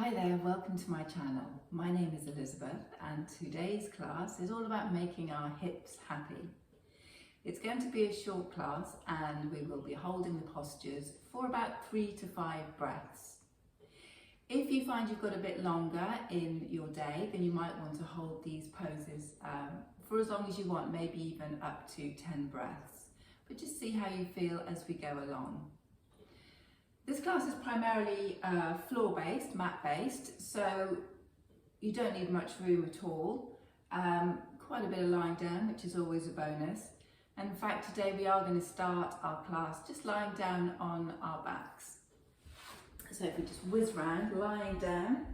Hi there, welcome to my channel. My name is Elizabeth and today's class is all about making our hips happy. It's going to be a short class and we will be holding the postures for about 3 to 5 breaths. If you find you've got a bit longer in your day, then you might want to hold these poses for as long as you want, maybe even up to 10 breaths. But just see how you feel as we go along. This class is primarily floor-based, mat-based, so you don't need much room at all. Quite a bit of lying down, which is always a bonus. And in fact, today we are going to start our class just lying down on our backs. So if we just whiz round, lying down.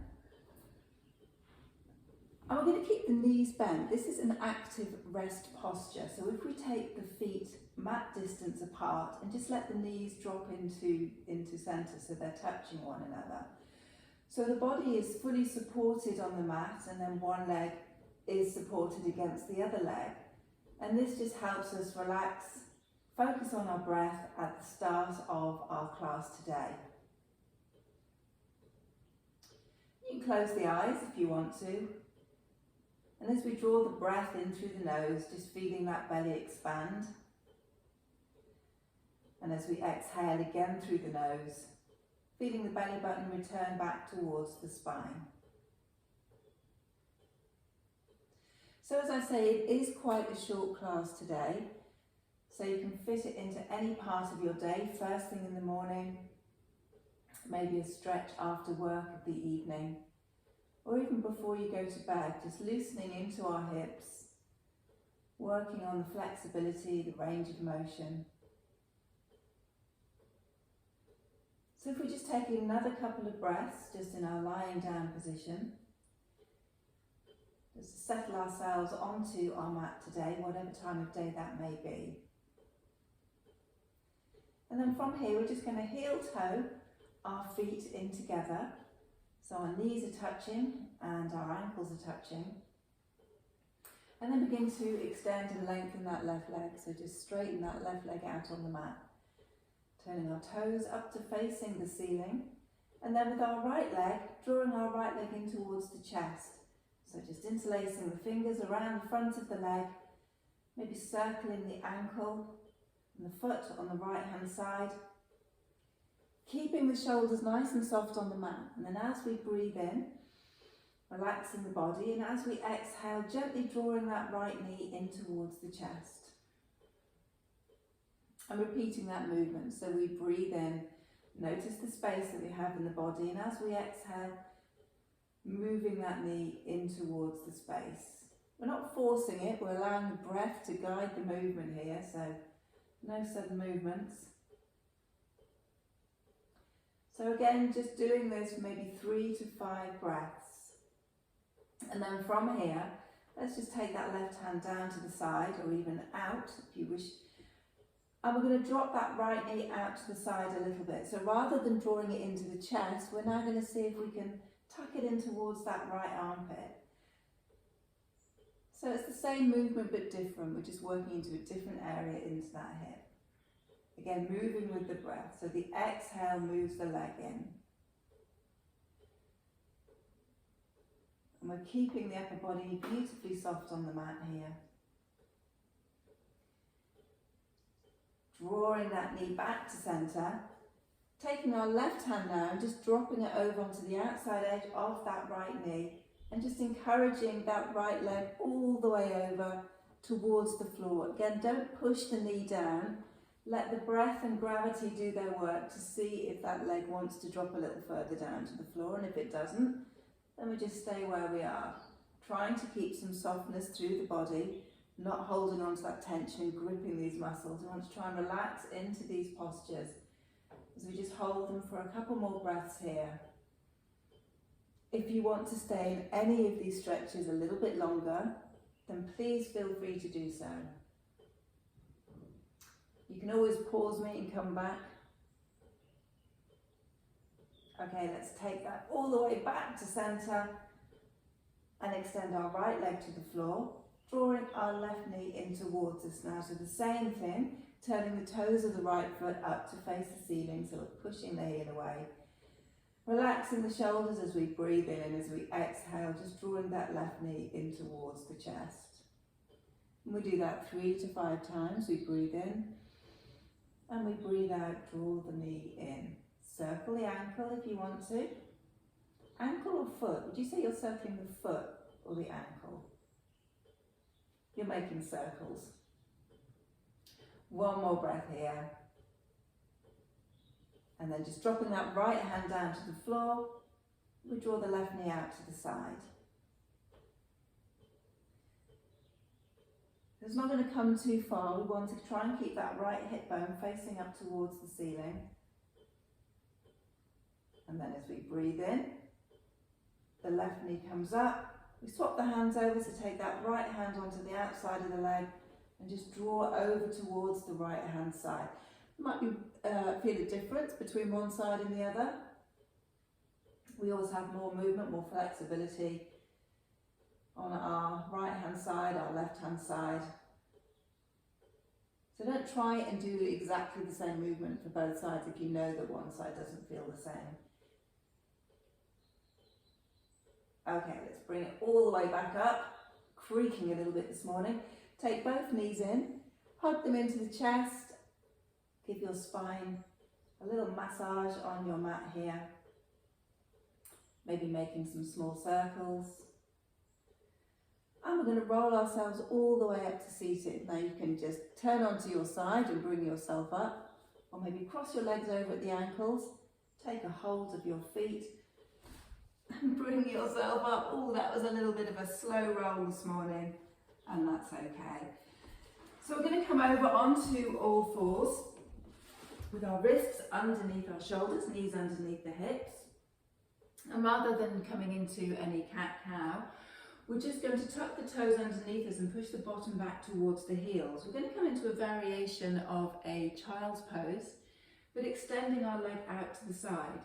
And we're going to keep the knees bent. This is an active rest posture. So if we take the feet mat distance apart and just let the knees drop into center so they're touching one another. So the body is fully supported on the mat and then one leg is supported against the other leg. And this just helps us relax, focus on our breath at the start of our class today. You can close the eyes if you want to. And as we draw the breath in through the nose, just feeling that belly expand. And as we exhale again through the nose, feeling the belly button return back towards the spine. So as I say, it is quite a short class today, so you can fit it into any part of your day, first thing in the morning, maybe a stretch after work of the evening, or even before you go to bed, just loosening into our hips, working on the flexibility, the range of motion. So if we just take another couple of breaths, just in our lying down position, just to settle ourselves onto our mat today, whatever time of day that may be. And then from here, we're just going to heel toe our feet in together. So our knees are touching and our ankles are touching. And then begin to extend and lengthen that left leg. So just straighten that left leg out on the mat. Turning our toes up to facing the ceiling, and then with our right leg, drawing our right leg in towards the chest. So just interlacing the fingers around the front of the leg, maybe circling the ankle and the foot on the right hand side. Keeping the shoulders nice and soft on the mat, and then as we breathe in, relaxing the body, and as we exhale, gently drawing that right knee in towards the chest. And repeating that movement, so we breathe in, notice the space that we have in the body, and as we exhale, moving that knee in towards the space. We're not forcing it, we're allowing the breath to guide the movement here, so no sudden movements. So again, just doing this maybe 3 to 5 breaths. And then from here, let's just take that left hand down to the side, or even out if you wish. And we're going to drop that right knee out to the side a little bit. So rather than drawing it into the chest, we're now going to see if we can tuck it in towards that right armpit. So it's the same movement but different. We're just working into a different area into that hip. Again, moving with the breath. So the exhale moves the leg in. And we're keeping the upper body beautifully soft on the mat here. Drawing that knee back to centre, taking our left hand now and just dropping it over onto the outside edge of that right knee and just encouraging that right leg all the way over towards the floor. Again, don't push the knee down, let the breath and gravity do their work to see if that leg wants to drop a little further down to the floor, and if it doesn't, then we just stay where we are, trying to keep some softness through the body, not holding on to that tension and gripping these muscles. We want to try and relax into these postures as we just hold them for a couple more breaths here. If you want to stay in any of these stretches a little bit longer, then please feel free to do so. You can always pause me and come back. Okay, let's take that all the way back to centre and extend our right leg to the floor. Drawing our left knee in towards us now. So the same thing, turning the toes of the right foot up to face the ceiling, so we're pushing the heel away. Relaxing the shoulders as we breathe in, as we exhale, just drawing that left knee in towards the chest. And we do that 3 to 5 times. We breathe in and we breathe out, draw the knee in. Circle the ankle if you want to. Ankle or foot? Would you say you're circling the foot or the ankle? You're making circles. One more breath here. And then just dropping that right hand down to the floor, we draw the left knee out to the side. It's not going to come too far. We want to try and keep that right hip bone facing up towards the ceiling. And then as we breathe in, the left knee comes up. We swap the hands over, so take that right hand onto the outside of the leg and just draw over towards the right hand side. You might feel a difference between one side and the other. We always have more movement, more flexibility on our right hand side, our left hand side. So don't try and do exactly the same movement for both sides if you know that one side doesn't feel the same. Okay, let's bring it all the way back up, creaking a little bit this morning. Take both knees in, hug them into the chest, give your spine a little massage on your mat here. Maybe making some small circles. And we're going to roll ourselves all the way up to seated. Now you can just turn onto your side and bring yourself up, or maybe cross your legs over at the ankles, take a hold of your feet and bring yourself up. Oh, that was a little bit of a slow roll this morning, and that's okay. So we're going to come over onto all fours with our wrists underneath our shoulders, knees underneath the hips. And rather than coming into any cat-cow, we're just going to tuck the toes underneath us and push the bottom back towards the heels. We're going to come into a variation of a child's pose, but extending our leg out to the side.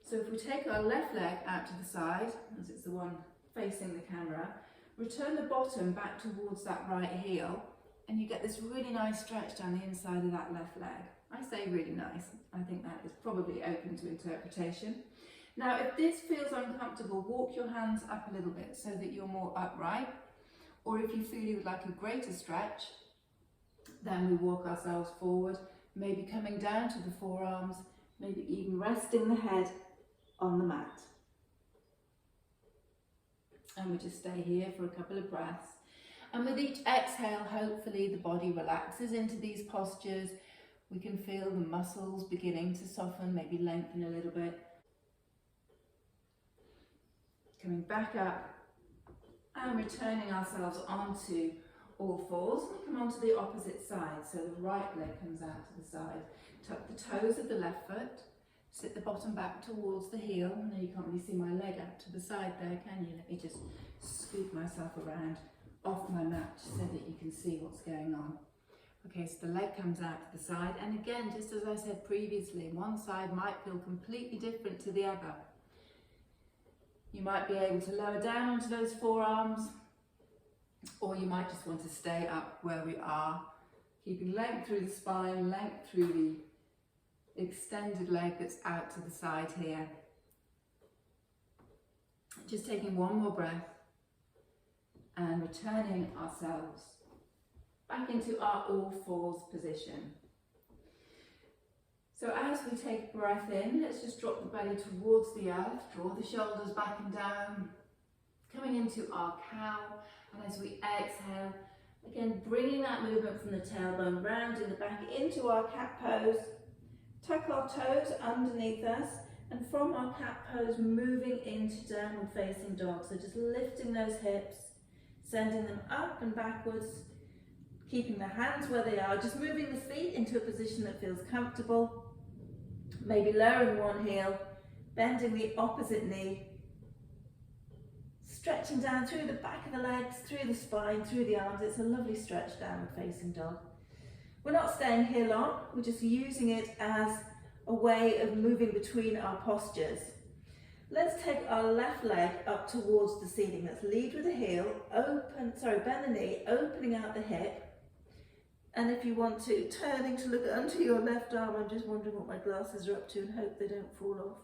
So if we take our left leg out to the side, as it's the one facing the camera, return the bottom back towards that right heel, and you get this really nice stretch down the inside of that left leg. I say really nice. I think that is probably open to interpretation. Now, if this feels uncomfortable, walk your hands up a little bit so that you're more upright. Or if you feel you would like a greater stretch, then we walk ourselves forward, maybe coming down to the forearms, maybe even resting the head on the mat. And we just stay here for a couple of breaths. And with each exhale, hopefully the body relaxes into these postures. We can feel the muscles beginning to soften, maybe lengthen a little bit. Coming back up and returning ourselves onto all fours. We come onto the opposite side, so the right leg comes out to the side. Tuck the toes of the left foot, sit the bottom back towards the heel. Now you can't really see my leg out to the side there, can you? Let me just scoop myself around off my mat so that you can see what's going on. Okay, so the leg comes out to the side, and again, just as I said previously, one side might feel completely different to the other. You might be able to lower down onto those forearms, or you might just want to stay up where we are, keeping length through the spine, length through the extended leg that's out to the side here. Just taking one more breath and returning ourselves back into our all fours position. So as we take a breath in, let's just drop the belly towards the earth, draw the shoulders back and down, coming into our cow. And as we exhale, again bringing that movement from the tailbone rounding the back into our cat pose. Tuck our toes underneath us, and from our cat pose moving into downward facing dog. So just lifting those hips, sending them up and backwards, keeping the hands where they are, just moving the feet into a position that feels comfortable. Maybe lowering one heel, bending the opposite knee, stretching down through the back of the legs, through the spine, through the arms. It's a lovely stretch, downward facing dog. We're not staying here long, we're just using it as a way of moving between our postures. Let's take our left leg up towards the ceiling. Let's lead with the heel, bend the knee, opening out the hip. And if you want to, turning to look under your left arm. I'm just wondering what my glasses are up to and hope they don't fall off.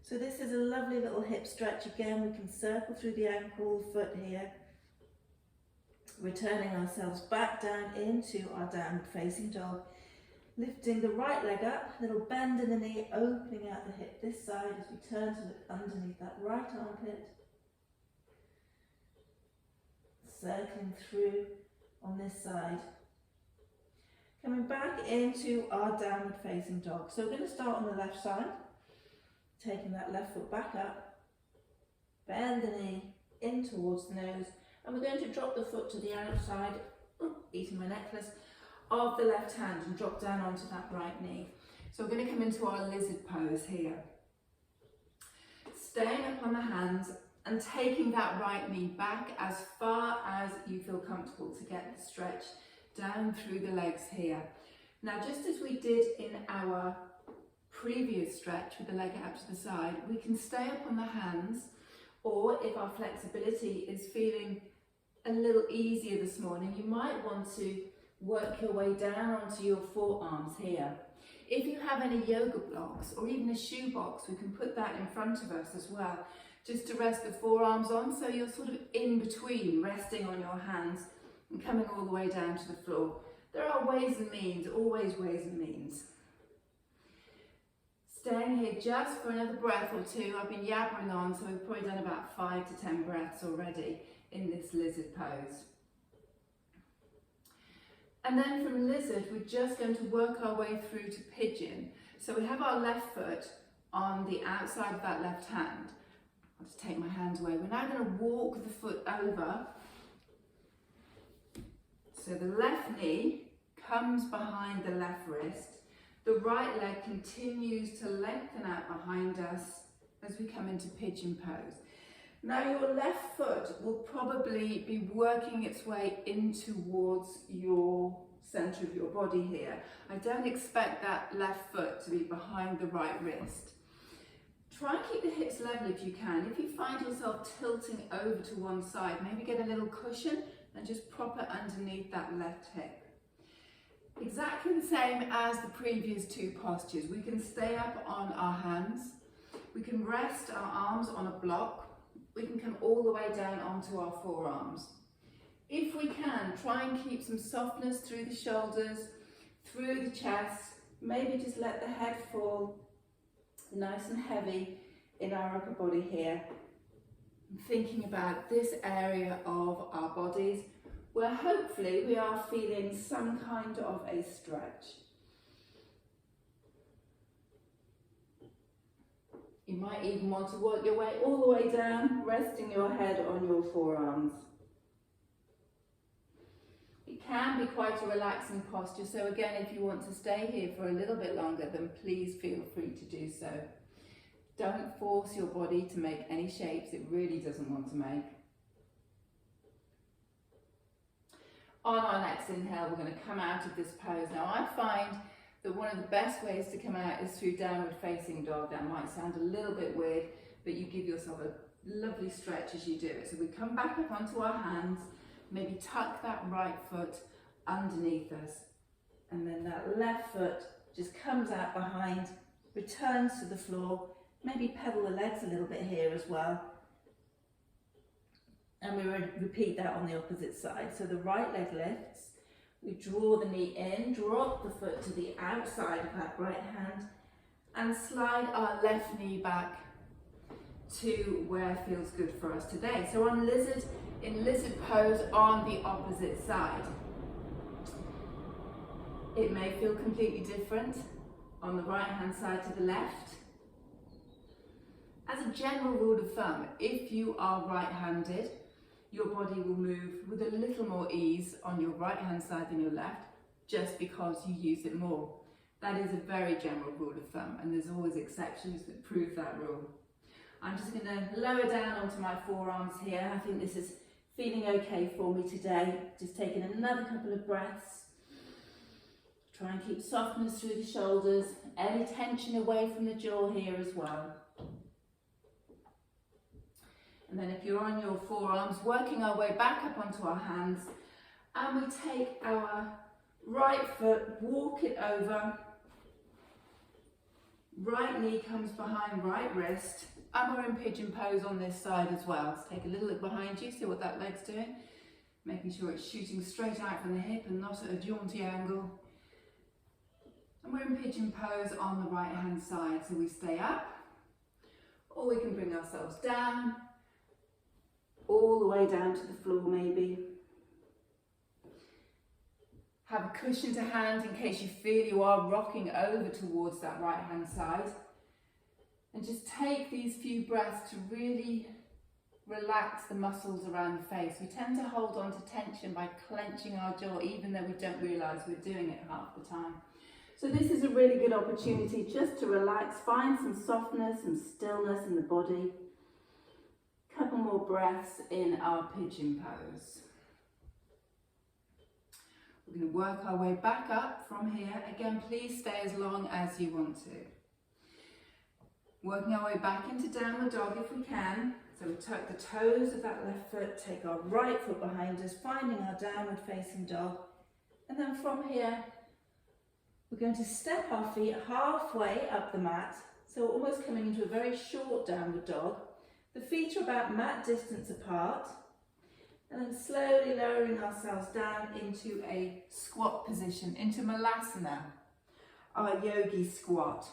So this is a lovely little hip stretch. Again, we can circle through the ankle, foot here, returning ourselves back down into our downward facing dog. Lifting the right leg up, little bend in the knee, opening out the hip this side as we turn to look underneath that right armpit. Circling through on this side. Coming back into our downward facing dog. So we're going to start on the left side, taking that left foot back up, bend the knee in towards the nose, and we're going to drop the foot to the outside, eating my necklace, of the left hand and drop down onto that right knee. So we're going to come into our lizard pose here. Staying up on the hands and taking that right knee back as far as you feel comfortable to get the stretch down through the legs here. Now, just as we did in our previous stretch with the leg out to the side, we can stay up on the hands, or if our flexibility is feeling a little easier this morning, you might want to work your way down onto your forearms here. If you have any yoga blocks or even a shoe box, we can put that in front of us as well, just to rest the forearms on, so you're sort of in between, resting on your hands and coming all the way down to the floor. There are ways and means, always ways and means. Staying here just for another breath or two. I've been yabbering on, so we've probably done about 5 to 10 breaths already in this lizard pose. And then from lizard, we're just going to work our way through to pigeon. So we have our left foot on the outside of that left hand. I'll just take my hands away. We're now going to walk the foot over. So the left knee comes behind the left wrist. The right leg continues to lengthen out behind us as we come into pigeon pose. Now your left foot will probably be working its way in towards your centre of your body here. I don't expect that left foot to be behind the right wrist. Try and keep the hips level if you can. If you find yourself tilting over to one side, maybe get a little cushion and just prop it underneath that left hip. Exactly the same as the previous two postures. We can stay up on our hands. We can rest our arms on a block. We can come all the way down onto our forearms. If we can, try and keep some softness through the shoulders, through the chest. Maybe just let the head fall nice and heavy in our upper body here. And thinking about this area of our bodies where hopefully we are feeling some kind of a stretch. You might even want to work your way all the way down, resting your head on your forearms. It can be quite a relaxing posture, so again, if you want to stay here for a little bit longer, then please feel free to do so. Don't force your body to make any shapes it really doesn't want to make. On our next inhale, we're going to come out of this pose. Now, I find that one of the best ways to come out is through downward facing dog. That might sound a little bit weird, but you give yourself a lovely stretch as you do it. So we come back up onto our hands, maybe tuck that right foot underneath us, and then that left foot just comes out behind, returns to the floor, maybe pedal the legs a little bit here as well. And we repeat that on the opposite side. So the right leg lifts, we draw the knee in, drop the foot to the outside of that right hand, and slide our left knee back to where feels good for us today. So on lizard, in lizard pose on the opposite side. It may feel completely different on the right hand side to the left. As a general rule of thumb, if you are right-handed, your body will move with a little more ease on your right hand side than your left, just because you use it more. That is a very general rule of thumb, and there's always exceptions that prove that rule. I'm just going to lower down onto my forearms here. I think this is feeling okay for me today. Just taking another couple of breaths. Try and keep softness through the shoulders, any tension away from the jaw here as well. And then if you're on your forearms, working our way back up onto our hands, and we take our right foot, walk it over, Right knee comes behind right wrist, and we're in pigeon pose on this side as well. So take a little look behind you, see what that leg's doing. Making sure it's shooting straight out from the hip and not at a jaunty angle. And we're in pigeon pose on the right hand side, so we stay up, or we can bring ourselves down, all the way down to the floor maybe. Have a cushion to hand in case you feel you are rocking over towards that right hand side. And just take these few breaths to really relax the muscles around the face. We tend to hold on to tension by clenching our jaw, even though we don't realise we're doing it half the time. So this is a really good opportunity just to relax, find some softness and stillness in the body. Couple more breaths in our pigeon pose. We're going to work our way back up from here. Again, please stay as long as you want to. Working our way back into downward dog if we can. So we tuck the toes of that left foot, take our right foot behind us, finding our downward facing dog. And then from here, we're going to step our feet halfway up the mat. So almost coming into a very short downward dog. The feet are about mat distance apart. And then slowly lowering ourselves down into a squat position, into Malasana, our Yogi Squat.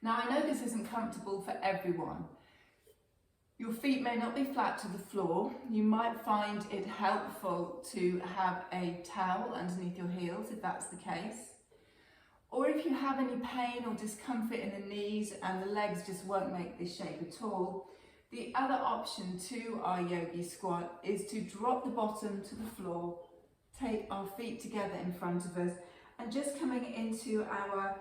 Now I know this isn't comfortable for everyone. Your feet may not be flat to the floor. You might find it helpful to have a towel underneath your heels if that's the case. Or if you have any pain or discomfort in the knees and the legs just won't make this shape at all, the other option to our Yogi Squat is to drop the bottom to the floor, take our feet together in front of us, and just coming into our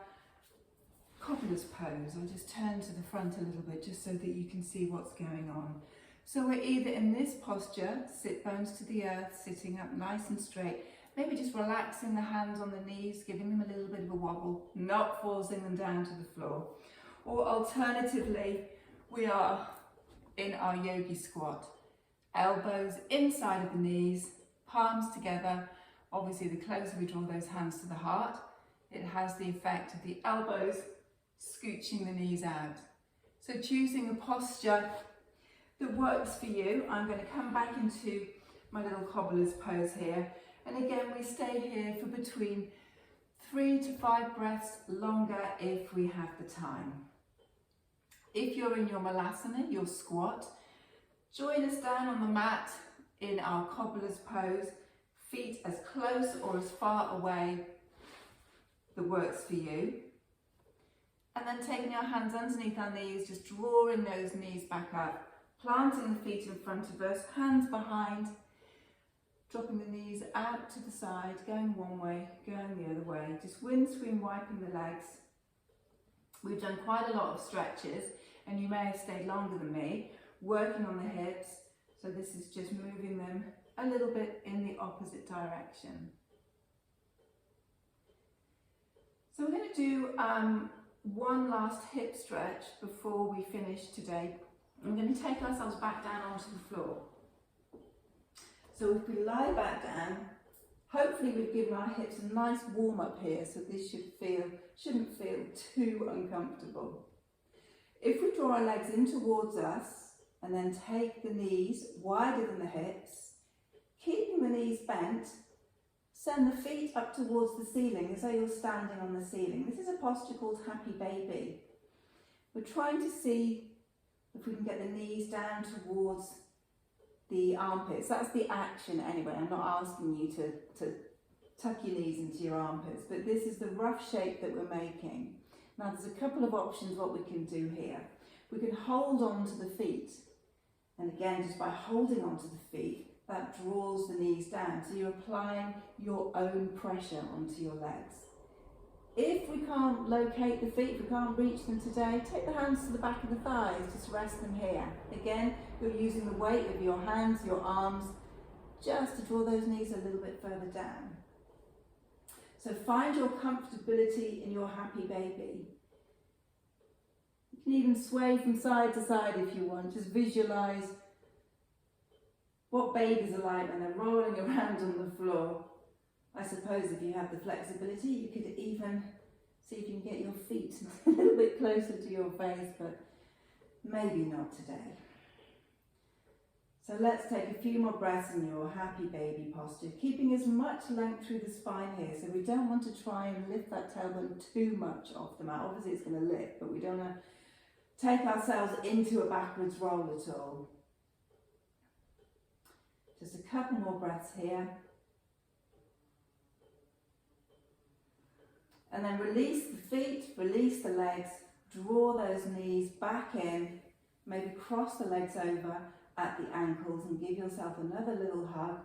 Cobbler's pose. I'll just turn to the front a little bit just so that you can see what's going on. So we're either in this posture, sit bones to the earth, sitting up nice and straight, maybe just relaxing the hands on the knees, giving them a little bit of a wobble, not forcing them down to the floor. Or alternatively, we are in our Yogi Squat. Elbows inside of the knees, palms together. Obviously, the closer we draw those hands to the heart, it has the effect of the elbows scooching the knees out. So choosing a posture that works for you. I'm going to come back into my little Cobbler's pose here. And again, we stay here for between 3 to 5 breaths longer if we have the time. If you're in your Malasana, your squat, join us down on the mat in our Cobbler's pose, feet as close or as far away that works for you. And then taking our hands underneath our knees, just drawing those knees back up, planting the feet in front of us, hands behind, dropping the knees out to the side, going one way, going the other way, just windscreen wiping the legs. We've done quite a lot of stretches, and you may have stayed longer than me, working on the hips. So this is just moving them a little bit in the opposite direction. So we're going to do one last hip stretch before we finish today. I'm going to take ourselves back down onto the floor. So if we lie back down, hopefully we've given our hips a nice warm up here, so this shouldn't feel too uncomfortable. If we draw our legs in towards us and then take the knees wider than the hips, keeping the knees bent, send the feet up towards the ceiling as though you're standing on the ceiling. This is a posture called Happy Baby. We're trying to see if we can get the knees down towards the armpits. That's the action anyway. I'm not asking you to tuck your knees into your armpits, but this is the rough shape that we're making. Now there's a couple of options what we can do here. We can hold on to the feet, and again just by holding onto the feet, that draws the knees down, so you're applying your own pressure onto your legs. If we can't locate the feet, if we can't reach them today, take the hands to the back of the thighs, just rest them here. Again, you're using the weight of your hands, your arms, just to draw those knees a little bit further down. So find your comfortability in your Happy Baby. You can even sway from side to side if you want. Just visualise what babies are like when they're rolling around on the floor. I suppose if you have the flexibility, you could even See if you can get your feet a little bit closer to your face, but maybe not today. So let's take a few more breaths in your happy baby posture, keeping as much length through the spine here. So we don't want to try and lift that tailbone too much off the mat. Obviously it's going to lift, but we don't want to take ourselves into a backwards roll at all. Just a couple more breaths here. And then release the feet, release the legs, draw those knees back in, maybe cross the legs over at the ankles and give yourself another little hug.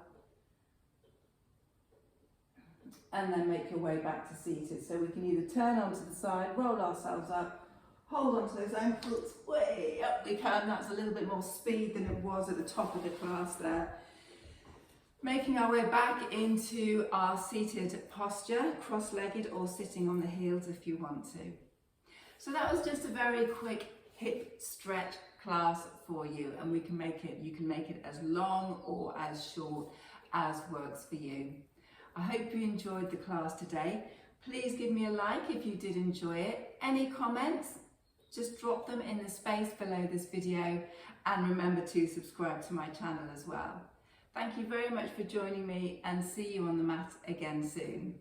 And then make your way back to seated. So we can either turn onto the side, roll ourselves up, hold onto those ankles, way up we can. That's a little bit more speed than it was at the top of the class there. Making our way back into our seated posture, cross-legged or sitting on the heels if you want to. So that was just a very quick hip stretch class for you, and you can make it as long or as short as works for you. I hope you enjoyed the class today. Please give me a like if you did enjoy it. Any comments, just drop them in the space below this video, and remember to subscribe to my channel as well. Thank you very much for joining me, and see you on the mat again soon.